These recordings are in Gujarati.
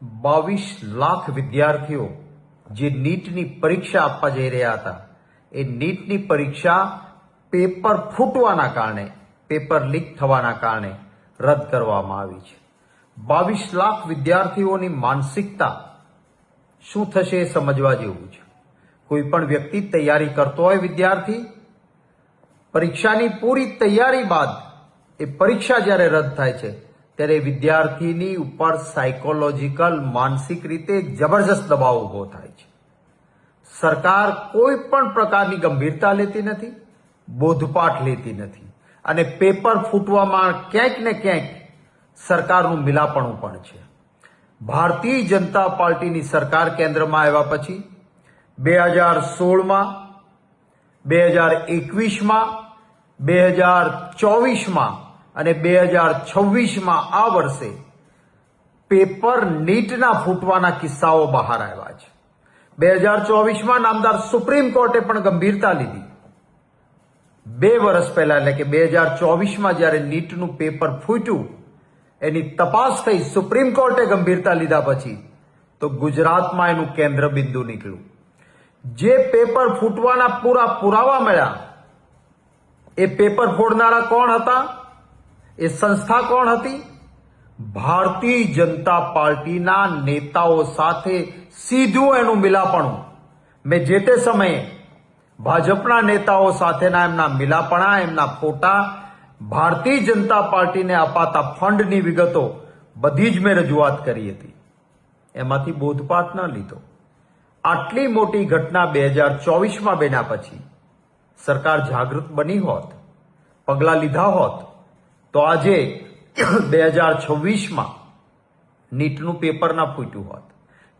22 લાખ વિદ્યાર્થીઓ જે નીટની પરીક્ષા આપવા જઈ રહ્યા હતા એ નીટની પરીક્ષા પેપર ફૂટવાના કારણે, પેપર લીક થવાના કારણે રદ કરવામાં આવી છે. 22 લાખ વિદ્યાર્થીઓની માનસિકતા શું થશે એ સમજવા જેવું છે. કોઈ પણ વ્યક્તિ તૈયારી કરતો હોય, વિદ્યાર્થી પરીક્ષાની પૂરી તૈયારી બાદ એ પરીક્ષા જ્યારે રદ થાય છે ત્યારે વિદ્યાર્થીની ઉપર સાયકોલોજીકલ, માનસિક રીતે જબરજસ્ત દબાવ ઉભો થાય છે. સરકાર કોઈ પણ પ્રકારની ગંભીરતા લેતી નથી, બોધપાઠ લેતી નથી અને પેપર ફૂટવામાં ક્યાંક ને ક્યાંક સરકારનું મિલાપણું પણ છે. ભારતીય જનતા પાર્ટીની સરકાર કેન્દ્રમાં આવ્યા પછી 2016માં, 2021માં, 2024માં અને 2026માં આ વર્ષે પેપર નીટના ફૂટવાના કિસ્સાઓ બહાર આવ્યા છે. 2024માં નામદાર સુપ્રીમ કોર્ટે પણ ગંભીરતા લીધી. 2 વર્ષ પહેલા એટલે કે 2024માં જ્યારે નીટનું પેપર ફૂટ્યું, એની તપાસ થઈ, સુપ્રીમ કોર્ટે ગંભીરતા લીધા પછી તો ગુજરાતમાં એનું કેન્દ્ર બિંદુ નીકળ્યું. જે પેપર ફૂટવાના પૂરા પુરાવા મળ્યા, એ પેપર ફોડનારા કોણ હતા? એ સંસ્થા કોણ હતી? ભારતીય જનતા પાર્ટીના નેતાઓ સાથે સીધું એનું મિલાપણું. મેં જે તે સમયે ભાજપના નેતાઓ સાથેના એમના મિલાપણા, એમના ફોટા, ભારતીય જનતા પાર્ટીને અપાતા ફંડની વિગતો બધી જ મેં રજૂઆત કરી હતી. એમાંથી બોધપાઠ ન લીધો. આટલી મોટી ઘટના 2024માં બન્યા પછી સરકાર જાગૃત બની હોત, પગલાં લીધા હોત તો આજે 2026માં નીટનું પેપર ના ફૂટ્યું હોત.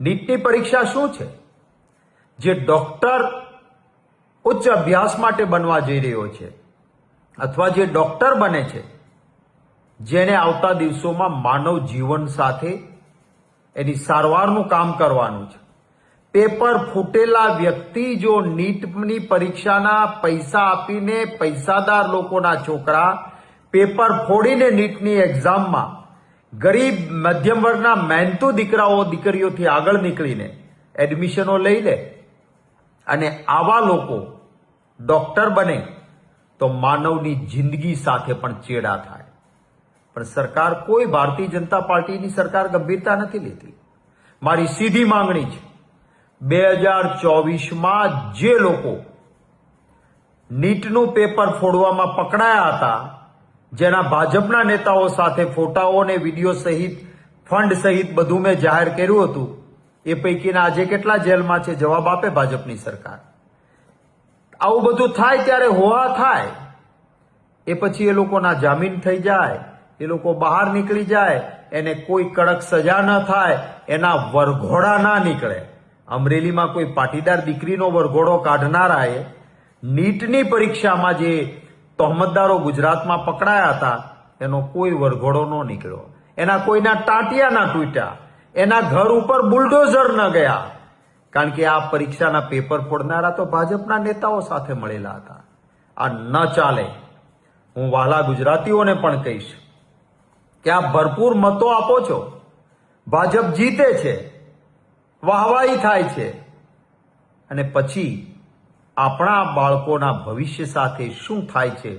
નીટની પરીક્ષા શું છે? જે ડોક્ટર ઉચ્ચ અભ્યાસ માટે બનવા જઈ રહ્યો છે અથવા જે ડોક્ટર બને છે, જેને આવતા દિવસોમાં માનવ જીવન સાથે એની સારવારનું કામ કરવાનું છે, પેપર ફૂટેલા વ્યક્તિ જો નીટની પરીક્ષાના પૈસા આપીને પૈસાદાર લોકોના છોકરા પેપર ફોડીને નીટની એક્ઝામમાં ગરીબ મધ્યમ વર્ગના મહેનતુ દીકરાઓ દીકરીઓથી આગળ નીકળીને એડમિશનો લઈ લે અને આવા લોકો ડોક્ટર બને તો માનવની જિંદગી સાથે પણ ચેડા થાય. પણ સરકાર, કોઈ ભારતીય જનતા પાર્ટીની સરકાર ગંભીરતા નથી લેતી. મારી સીધી માંગણી છે, 2024માં જે લોકો નીટનું પેપર ફોડવામાં પકડાયા હતા, જેના ભાજપના નેતાઓ સાથે ફોટાઓ અને વિડીયો સહિત, ફંડ સહિત બધું મેં જાહેર કર્યું હતું, એ પૈકીના આજે કેટલા જેલમાં છે? જવાબ આપે ભાજપની સરકાર. આવું બધું થાય ત્યારે હોવા થાય, એ પછી એ લોકોના જામીન થઈ જાય, એ લોકો બહાર નીકળી જાય, એને કોઈ કડક સજા ન થાય, એના વરઘોડા ના નીકળે. અમરેલીમાં કોઈ પાટીદાર દીકરીનો વરઘોડો કાઢનારાએ નીટની પરીક્ષામાં જે તહોમતદારો ગુજરાતમાં પકડાયા હતા એનો કોઈ વરઘોડો ન નીકળ્યો, એના કોઈના ટાંટિયા ના તૂટ્યા, એના ઘર ઉપર બુલડોઝર ન ગયા, કારણ કે આ પરીક્ષાના પેપર ફોડનારા તો ભાજપના નેતાઓ સાથે મળેલા હતા. આ ન ચાલે. હું વહાલા ગુજરાતીઓને પણ કહીશ કે આ ભરપૂર મતો આપો છો, ભાજપ જીતે છે, વાહવાહી થાય છે, અને પછી આપણા બાળકોના ભવિષ્ય સાથે શું થાય છે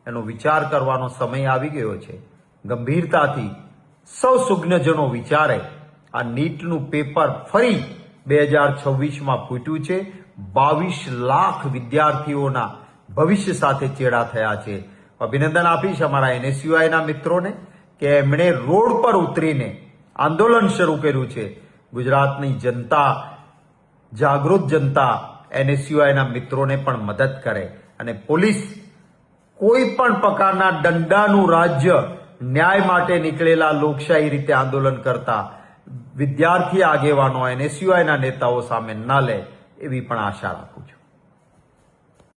એનો વિચાર કરવાનો સમય આવી ગયો છે. ગંભીરતાથી સૌ સુજ્ઞજનો વિચારે. આ નીટનું પેપર ફરી 2026માં ફૂટ્યું છે. 22 લાખ વિદ્યાર્થીઓના ભવિષ્ય સાથે ચેડા થયા છે. અભિનંદન આપીશ અમારા NSUIના મિત્રોને કે એમણે રોડ પર ઉતરીને આંદોલન શરૂ કર્યું છે. ગુજરાતની જનતા, જાગૃત જનતા NSUIના મિત્રોને પણ મદદ કરે અને પોલીસ કોઈ પણ પ્રકારના દંડાનું રાજ્ય, ન્યાય માટે નીકળેલા લોકશાહી રીતે આંદોલન કરતા વિદ્યાર્થી આગેવાનો, NSUIના નેતાઓ સામે ન લે એવી પણ આશા રાખું છું.